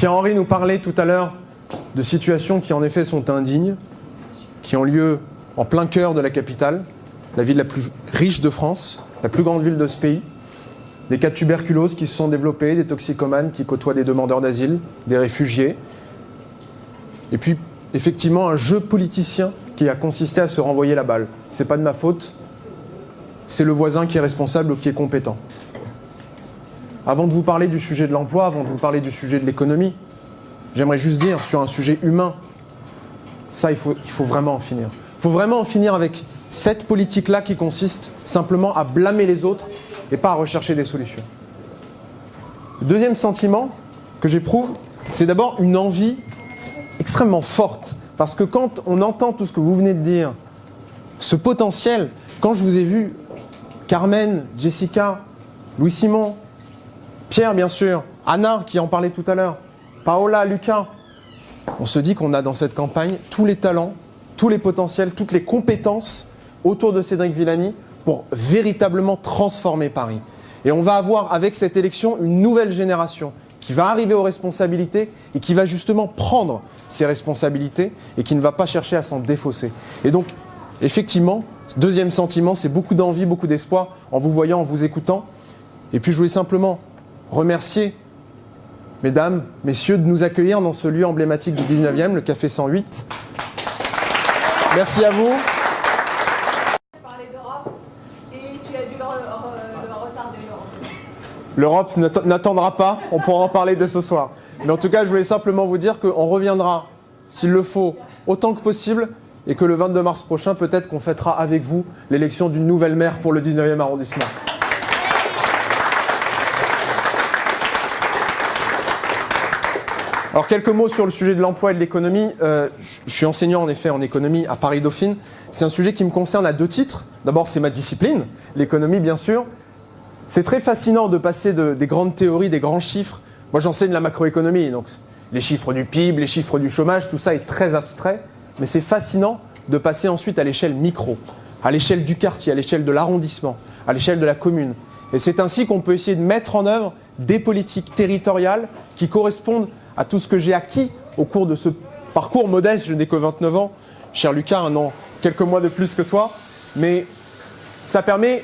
Pierre-Henri nous parlait tout à l'heure de situations qui en effet sont indignes, qui ont lieu en plein cœur de la capitale, la ville la plus riche de France, la plus grande ville de ce pays. Des cas de tuberculose qui se sont développés, des toxicomanes qui côtoient des demandeurs d'asile, des réfugiés. Et puis, effectivement, un jeu politicien qui a consisté à se renvoyer la balle. C'est pas de ma faute, c'est le voisin qui est responsable ou qui est compétent. Avant de vous parler du sujet de l'emploi, avant de vous parler du sujet de l'économie, j'aimerais juste dire, sur un sujet humain, ça, il faut vraiment en finir. Il faut vraiment en finir avec cette politique-là qui consiste simplement à blâmer les autres et pas à rechercher des solutions. Le deuxième sentiment que j'éprouve, c'est d'abord une envie extrêmement forte. Parce que quand on entend tout ce que vous venez de dire, ce potentiel, quand je vous ai vu, Carmen, Jessica, Louis-Simon, Pierre bien sûr, Anna qui en parlait tout à l'heure, Paola, Lucas, on se dit qu'on a dans cette campagne tous les talents, tous les potentiels, toutes les compétences autour de Cédric Villani pour véritablement transformer Paris. Et on va avoir avec cette élection une nouvelle génération qui va arriver aux responsabilités et qui va justement prendre ses responsabilités et qui ne va pas chercher à s'en défausser. Et donc, effectivement, deuxième sentiment, c'est beaucoup d'envie, beaucoup d'espoir en vous voyant, en vous écoutant. Et puis, je voulais simplement remercier, mesdames, messieurs, de nous accueillir dans ce lieu emblématique du 19e, le Café 108. Merci à vous. L'Europe n'attendra pas, on pourra en parler dès ce soir. Mais en tout cas, je voulais simplement vous dire qu'on reviendra, s'il le faut, autant que possible, et que le 22 mars prochain, peut-être qu'on fêtera avec vous l'élection d'une nouvelle maire pour le 19e arrondissement. Alors, quelques mots sur le sujet de l'emploi et de l'économie. Je suis enseignant, en effet, en économie à Paris-Dauphine. C'est un sujet qui me concerne à deux titres. D'abord, c'est ma discipline, l'économie, bien sûr. C'est très fascinant de passer des grandes théories, des grands chiffres. Moi, j'enseigne la macroéconomie, donc les chiffres du PIB, les chiffres du chômage, tout ça est très abstrait. Mais c'est fascinant de passer ensuite à l'échelle micro, à l'échelle du quartier, à l'échelle de l'arrondissement, à l'échelle de la commune. Et c'est ainsi qu'on peut essayer de mettre en œuvre des politiques territoriales qui correspondent à tout ce que j'ai acquis au cours de ce parcours modeste. Je n'ai que 29 ans, cher Lucas, un an, quelques mois de plus que toi. Mais ça permet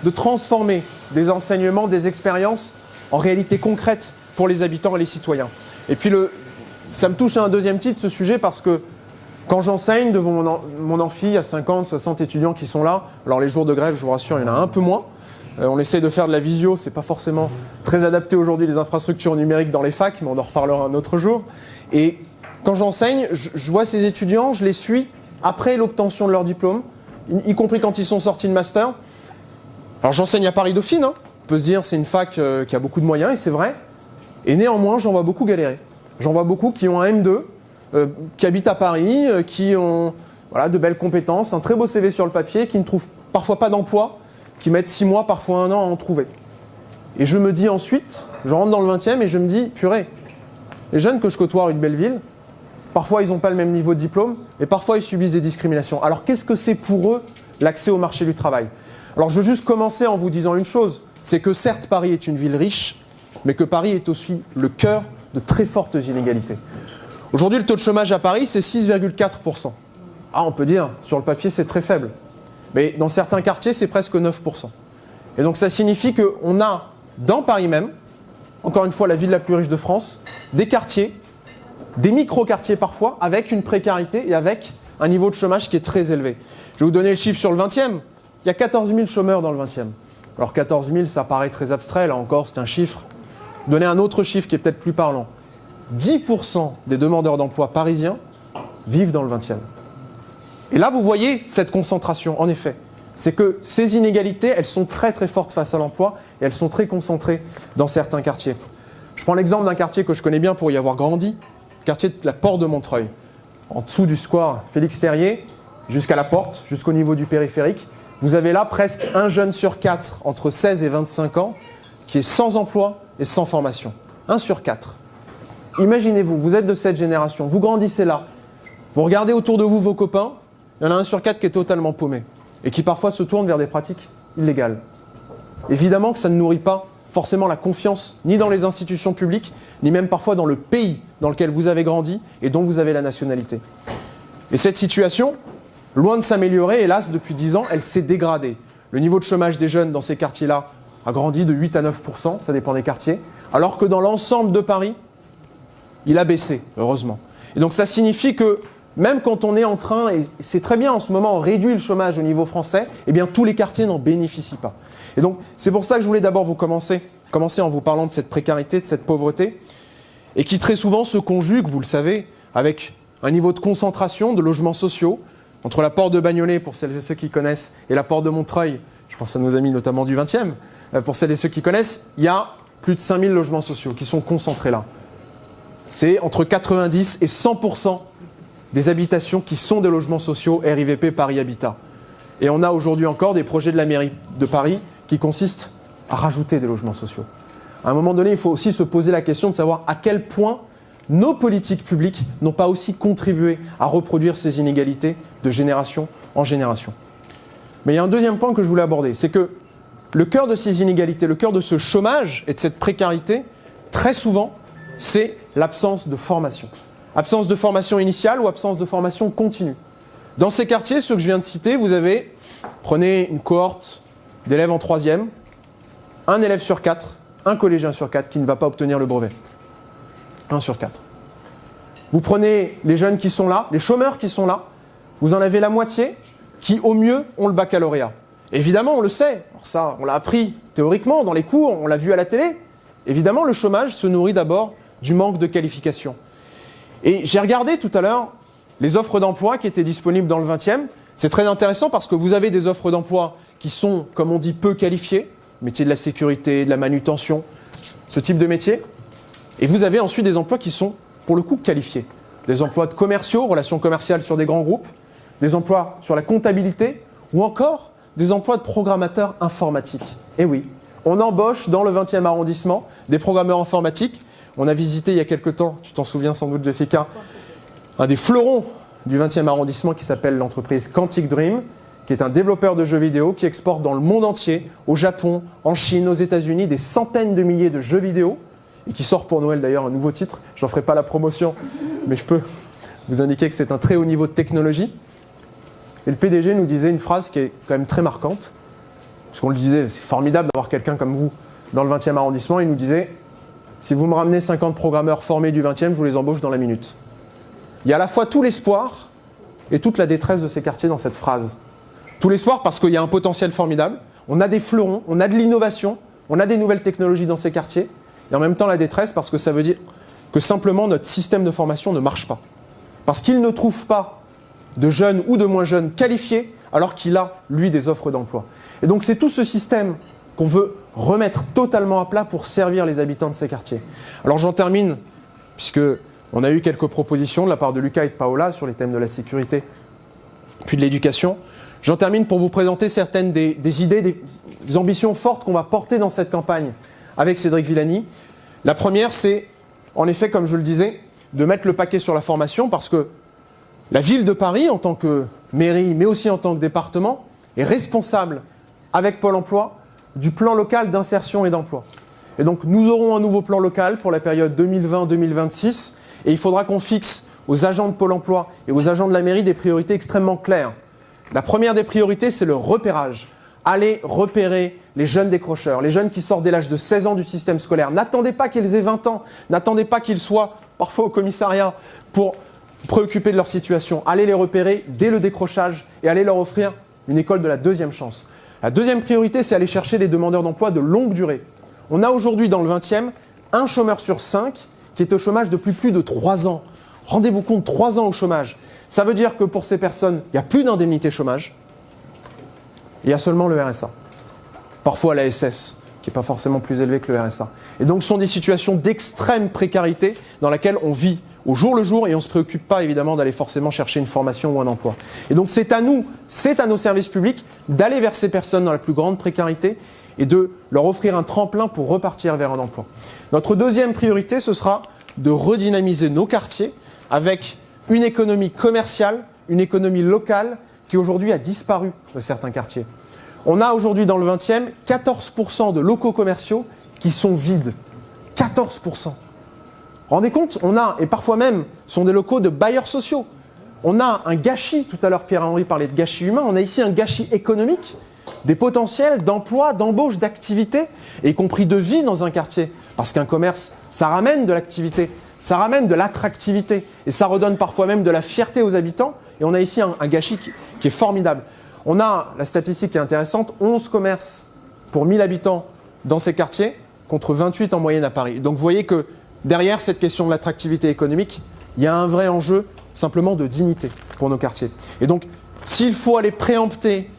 de transformer des enseignements, des expériences en réalité concrète pour les habitants et les citoyens. Et puis ça me touche à un deuxième titre, ce sujet, parce que quand j'enseigne devant mon amphi, il y a 50, 60 étudiants qui sont là. Alors les jours de grève, je vous rassure, il y en a un peu moins. On essaie de faire de la visio, c'est pas forcément très adapté aujourd'hui les infrastructures numériques dans les facs, mais on en reparlera un autre jour. Et quand j'enseigne, je vois ces étudiants, je les suis après l'obtention de leur diplôme, y compris quand ils sont sortis de master. Alors j'enseigne à Paris-Dauphine, hein. On peut se dire c'est une fac qui a beaucoup de moyens, et c'est vrai. Et néanmoins, j'en vois beaucoup galérer. J'en vois beaucoup qui ont un M2, qui habitent à Paris, qui ont de belles compétences, un très beau CV sur le papier, qui ne trouvent parfois pas d'emploi, qui mettent 6 mois, parfois 1 an à en trouver. Et je me dis ensuite, je rentre dans le 20e et je me dis, purée, les jeunes que je côtoie à Rue de Belleville, parfois ils n'ont pas le même niveau de diplôme et parfois ils subissent des discriminations. Alors qu'est-ce que c'est pour eux l'accès au marché du travail ? Alors je veux juste commencer en vous disant une chose, c'est que certes Paris est une ville riche, mais que Paris est aussi le cœur de très fortes inégalités. Aujourd'hui, le taux de chômage à Paris, c'est 6,4%. Ah, on peut dire, sur le papier, c'est très faible. Mais dans certains quartiers, c'est presque 9%. Et donc ça signifie qu'on a, dans Paris même, encore une fois la ville la plus riche de France, des quartiers, des micro-quartiers parfois, avec une précarité et avec un niveau de chômage qui est très élevé. Je vais vous donner le chiffre sur le 20e. Il y a 14 000 chômeurs dans le 20e. Alors 14 000, ça paraît très abstrait, là encore, c'est un chiffre. Je vais donner un autre chiffre qui est peut-être plus parlant. 10% des demandeurs d'emploi parisiens vivent dans le 20e. Et là, vous voyez cette concentration, en effet. C'est que ces inégalités, elles sont très très fortes face à l'emploi et elles sont très concentrées dans certains quartiers. Je prends l'exemple d'un quartier que je connais bien pour y avoir grandi, le quartier de la Porte de Montreuil. En dessous du square Félix Terrier, jusqu'à la porte, jusqu'au niveau du périphérique, vous avez là presque un jeune sur 4 entre 16 et 25 ans qui est sans emploi et sans formation. 1 sur 4. Imaginez-vous, vous êtes de cette génération, vous grandissez là, vous regardez autour de vous vos copains, il y en a 1 sur 4 qui est totalement paumé et qui parfois se tourne vers des pratiques illégales. Évidemment que ça ne nourrit pas forcément la confiance ni dans les institutions publiques, ni même parfois dans le pays dans lequel vous avez grandi et dont vous avez la nationalité. Et cette situation, loin de s'améliorer, hélas, depuis 10 ans, elle s'est dégradée. Le niveau de chômage des jeunes dans ces quartiers-là a grandi de 8 à 9%, ça dépend des quartiers, alors que dans l'ensemble de Paris, il a baissé, heureusement. Et donc ça signifie que même quand on est en train, et c'est très bien en ce moment, on réduit le chômage au niveau français, eh bien tous les quartiers n'en bénéficient pas. Et donc c'est pour ça que je voulais d'abord vous commencer en vous parlant de cette précarité, de cette pauvreté, et qui très souvent se conjugue, vous le savez, avec un niveau de concentration de logements sociaux, entre la porte de Bagnolet, pour celles et ceux qui connaissent, et la porte de Montreuil, je pense à nos amis notamment du 20e, pour celles et ceux qui connaissent, il y a plus de 5000 logements sociaux qui sont concentrés là. C'est entre 90 et 100% des habitations qui sont des logements sociaux RIVP Paris Habitat. Et on a aujourd'hui encore des projets de la mairie de Paris qui consistent à rajouter des logements sociaux. À un moment donné, il faut aussi se poser la question de savoir à quel point nos politiques publiques n'ont pas aussi contribué à reproduire ces inégalités de génération en génération. Mais il y a un deuxième point que je voulais aborder, c'est que le cœur de ces inégalités, le cœur de ce chômage et de cette précarité, très souvent, c'est l'absence de formation. Absence de formation initiale ou absence de formation continue. Dans ces quartiers, ceux que je viens de citer, vous avez, prenez une cohorte d'élèves en 3e, un élève sur 4, un collégien sur 4 qui ne va pas obtenir le brevet. 1 sur 4. Vous prenez les jeunes qui sont là, les chômeurs qui sont là, vous en avez la moitié qui, au mieux, ont le baccalauréat. Évidemment, on le sait, alors ça, on l'a appris théoriquement dans les cours, on l'a vu à la télé. Évidemment, le chômage se nourrit d'abord du manque de qualification. Et j'ai regardé tout à l'heure les offres d'emploi qui étaient disponibles dans le 20e. C'est très intéressant parce que vous avez des offres d'emploi qui sont, comme on dit, peu qualifiées, métiers de la sécurité, de la manutention, ce type de métier. Et vous avez ensuite des emplois qui sont, pour le coup, qualifiés. Des emplois de commerciaux, relations commerciales sur des grands groupes, des emplois sur la comptabilité, ou encore des emplois de programmateurs informatiques. Et oui, on embauche dans le 20e arrondissement des programmeurs informatiques. On a visité il y a quelque temps, tu t'en souviens sans doute Jessica, un des fleurons du 20e arrondissement qui s'appelle l'entreprise Quantic Dream, qui est un développeur de jeux vidéo qui exporte dans le monde entier, au Japon, en Chine, aux États-Unis, des centaines de milliers de jeux vidéo, et qui sort pour Noël d'ailleurs un nouveau titre. J'en ferai pas la promotion, mais je peux vous indiquer que c'est un très haut niveau de technologie. Et le PDG nous disait une phrase qui est quand même très marquante, parce qu'on le disait, c'est formidable d'avoir quelqu'un comme vous dans le 20e arrondissement. Il nous disait, si vous me ramenez 50 programmeurs formés du 20e, je vous les embauche dans la minute. Il y a à la fois tout l'espoir et toute la détresse de ces quartiers dans cette phrase. Tout l'espoir parce qu'il y a un potentiel formidable, on a des fleurons, on a de l'innovation, on a des nouvelles technologies dans ces quartiers, et en même temps la détresse parce que ça veut dire que simplement notre système de formation ne marche pas. Parce qu'il ne trouve pas de jeunes ou de moins jeunes qualifiés alors qu'il a, lui, des offres d'emploi. Et donc c'est tout ce système qu'on veut remettre totalement à plat pour servir les habitants de ces quartiers. Alors j'en termine, puisque on a eu quelques propositions de la part de Lucas et de Paola sur les thèmes de la sécurité puis de l'éducation. J'en termine pour vous présenter certaines des idées, des ambitions fortes qu'on va porter dans cette campagne avec Cédric Villani. La première, c'est, en effet, comme je le disais, de mettre le paquet sur la formation parce que la ville de Paris, en tant que mairie, mais aussi en tant que département, est responsable, avec Pôle emploi, du plan local d'insertion et d'emploi. Et donc, nous aurons un nouveau plan local pour la période 2020-2026 et il faudra qu'on fixe aux agents de Pôle emploi et aux agents de la mairie des priorités extrêmement claires. La première des priorités, c'est le repérage. Allez repérer les jeunes décrocheurs, les jeunes qui sortent dès l'âge de 16 ans du système scolaire. N'attendez pas qu'ils aient 20 ans, n'attendez pas qu'ils soient parfois au commissariat pour préoccuper de leur situation. Allez les repérer dès le décrochage et allez leur offrir une école de la deuxième chance. La deuxième priorité, c'est aller chercher les demandeurs d'emploi de longue durée. On a aujourd'hui dans le 20e un chômeur sur 5 qui est au chômage depuis plus de 3 ans. Rendez-vous compte, 3 ans au chômage. Ça veut dire que pour ces personnes, il n'y a plus d'indemnité chômage. Il y a seulement le RSA. Parfois la SS, qui n'est pas forcément plus élevée que le RSA. Et donc ce sont des situations d'extrême précarité dans laquelle on vit au jour le jour et on ne se préoccupe pas évidemment d'aller forcément chercher une formation ou un emploi. Et donc c'est à nous, c'est à nos services publics d'aller vers ces personnes dans la plus grande précarité et de leur offrir un tremplin pour repartir vers un emploi. Notre deuxième priorité, ce sera de redynamiser nos quartiers avec une économie commerciale, une économie locale qui aujourd'hui a disparu de certains quartiers. On a aujourd'hui dans le 20e 14% de locaux commerciaux qui sont vides. 14%. Rendez compte, on a, et parfois même, sont des locaux de bailleurs sociaux. On a un gâchis, tout à l'heure Pierre-Henri parlait de gâchis humain, on a ici un gâchis économique, des potentiels d'emploi, d'embauche, d'activité, y compris de vie dans un quartier. Parce qu'un commerce, ça ramène de l'activité, ça ramène de l'attractivité, et ça redonne parfois même de la fierté aux habitants. Et on a ici un gâchis qui est formidable. On a, la statistique qui est intéressante, 11 commerces pour 1000 habitants dans ces quartiers, contre 28 en moyenne à Paris. Donc vous voyez que derrière cette question de l'attractivité économique, il y a un vrai enjeu simplement de dignité pour nos quartiers. Et donc, s'il faut aller préempter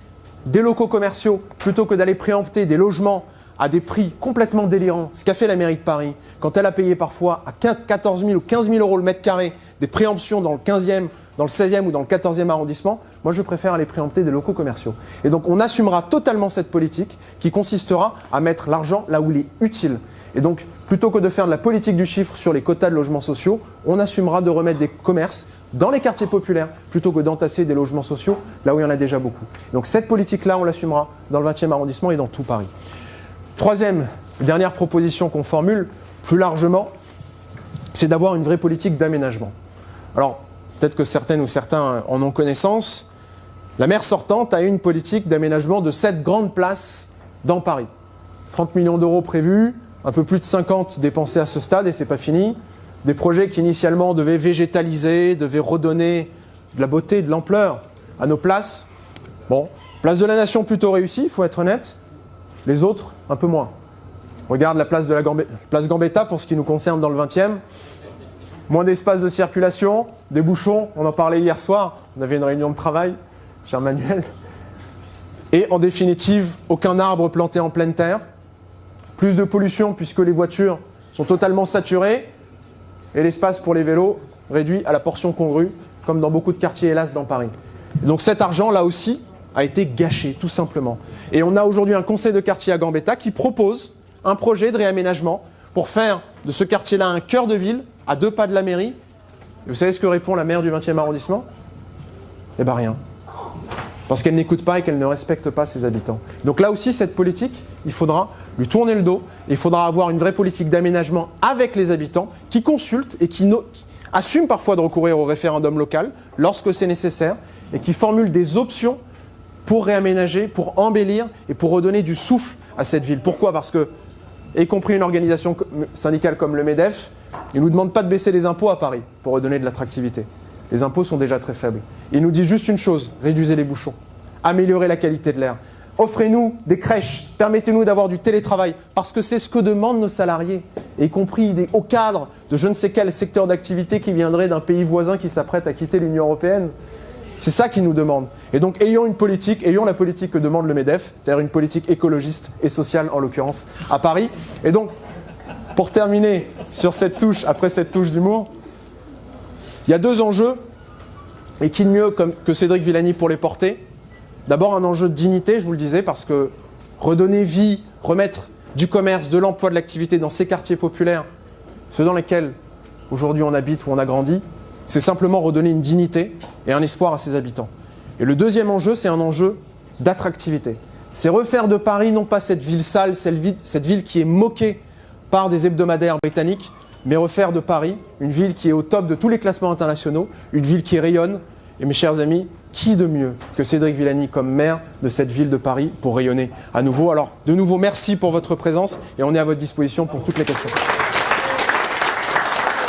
des locaux commerciaux plutôt que d'aller préempter des logements à des prix complètement délirants, ce qu'a fait la mairie de Paris, quand elle a payé parfois à 14 000 ou 15 000 euros le mètre carré des préemptions dans le 15e, dans le 16e ou dans le 14e arrondissement, moi je préfère aller préempter des locaux commerciaux. Et donc on assumera totalement cette politique qui consistera à mettre l'argent là où il est utile. Et donc, plutôt que de faire de la politique du chiffre sur les quotas de logements sociaux, on assumera de remettre des commerces dans les quartiers populaires plutôt que d'entasser des logements sociaux là où il y en a déjà beaucoup. Donc cette politique-là, on l'assumera dans le 20e arrondissement et dans tout Paris. Troisième, dernière proposition qu'on formule plus largement, c'est d'avoir une vraie politique d'aménagement. Alors, peut-être que certaines ou certains en ont connaissance. La maire sortante a une politique d'aménagement de 7 grandes places dans Paris. 30 millions d'euros prévus, un peu plus de 50 dépensés à ce stade et c'est pas fini. Des projets qui initialement devaient végétaliser, devaient redonner de la beauté, de l'ampleur à nos places. Bon, place de la Nation plutôt réussie, il faut être honnête. Les autres, un peu moins. Regarde la place de la place Gambetta pour ce qui nous concerne dans le 20e. Moins d'espace de circulation, des bouchons, on en parlait hier soir, on avait une réunion de travail, cher Manuel. Et en définitive, aucun arbre planté en pleine terre. Plus de pollution puisque les voitures sont totalement saturées et l'espace pour les vélos réduit à la portion congrue, comme dans beaucoup de quartiers, hélas, dans Paris. Et donc cet argent, là aussi, a été gâché, tout simplement. Et on a aujourd'hui un conseil de quartier à Gambetta qui propose un projet de réaménagement pour faire de ce quartier-là un cœur de ville, à 2 pas de la mairie. Et vous savez ce que répond la maire du 20e arrondissement ? Eh bien rien. Parce qu'elle n'écoute pas et qu'elle ne respecte pas ses habitants. Donc là aussi, cette politique, il faudra lui tourner le dos. Et il faudra avoir une vraie politique d'aménagement avec les habitants qui consultent et qui assument parfois de recourir au référendum local lorsque c'est nécessaire et qui formulent des options pour réaménager, pour embellir et pour redonner du souffle à cette ville. Pourquoi ? Parce que, y compris une organisation syndicale comme le MEDEF, ils ne nous demandent pas de baisser les impôts à Paris pour redonner de l'attractivité. Les impôts sont déjà très faibles. Ils nous disent juste une chose, réduisez les bouchons, améliorez la qualité de l'air, offrez-nous des crèches, permettez-nous d'avoir du télétravail, parce que c'est ce que demandent nos salariés, y compris des hauts cadres de je ne sais quel secteur d'activité qui viendrait d'un pays voisin qui s'apprête à quitter l'Union européenne. C'est ça qu'ils nous demandent. Et donc ayons une politique, ayons la politique que demande le MEDEF, c'est-à-dire une politique écologiste et sociale en l'occurrence à Paris. Et donc, pour terminer sur cette touche, après cette touche d'humour, il y a 2 enjeux, et qui de mieux que Cédric Villani pour les porter. D'abord un enjeu de dignité, je vous le disais, parce que redonner vie, remettre du commerce, de l'emploi, de l'activité dans ces quartiers populaires, ceux dans lesquels aujourd'hui on habite ou on a grandi, c'est simplement redonner une dignité et un espoir à ses habitants. Et le deuxième enjeu, c'est un enjeu d'attractivité. C'est refaire de Paris non pas cette ville sale, cette ville qui est moquée par des hebdomadaires britanniques, mais refaire de Paris une ville qui est au top de tous les classements internationaux, une ville qui rayonne. Et mes chers amis, qui de mieux que Cédric Villani comme maire de cette ville de Paris pour rayonner à nouveau ? Alors, de nouveau, merci pour votre présence et on est à votre disposition pour toutes les questions.